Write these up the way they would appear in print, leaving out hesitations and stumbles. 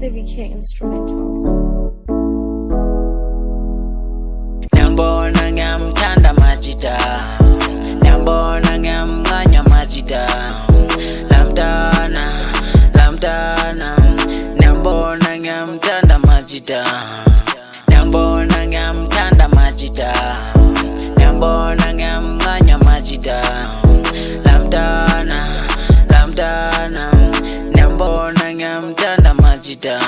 CVK Instrumentals. Nyambona ngamthanda majitar, nyambona ngamncanya majitar. Lamntana, nyambona ngamthanda majitar, nyambona ngamthanda majitar, nyambona ngamncanya majitar. Lamntana, nyambona ngamthanda majitar.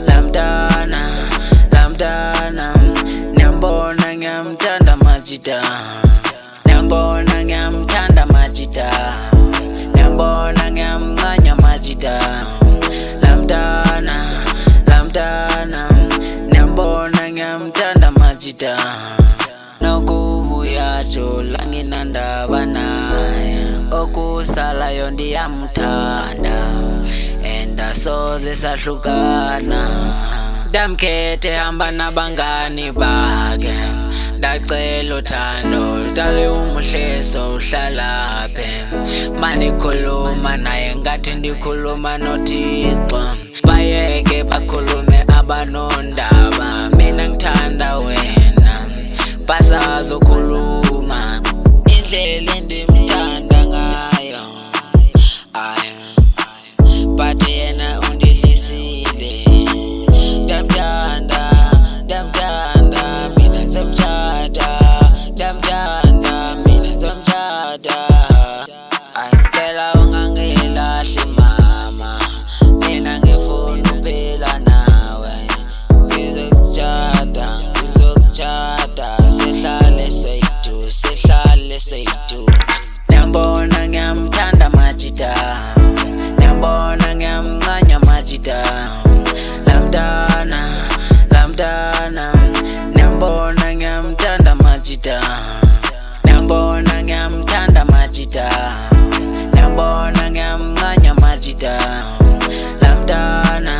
Lamntana, nyambona ngamthanda majitar, nyambona ngamthanda majitar, nyambona ngamncanya majitar. Lamntana, nyambona ngamthanda majitar. Nokubuya jola nginandaba naye, okusalayo ndiyamthanda, endasoze sahlukana. Ndamkhethe hamba nabangani bakhe, ndacela uthando dale umuhleso uhlalaphe. Manikhuluma naye ngathi ndikhuluma noThixo, bayeke bakhulume abanondaba. Mina ngithanda wena, basazokhuluma indlela endimthanda ngayo. But yena undihlisile. Ndamthanda, mina ngizomthatha. Ndamthanda, mina ngizomthatha. Ngicela ungangilahli mama, mina ngifuna ukuphila nawe. Ngizokuthatha, sihlale soyi-2. Nyambona ngamthanda majitar, nyambona ngamncanya majitar. Lamntana, nyambona ngamthanda majitar, nyambona ngamthanda majitar, nyambona ngamncanya majitar. Lamntana,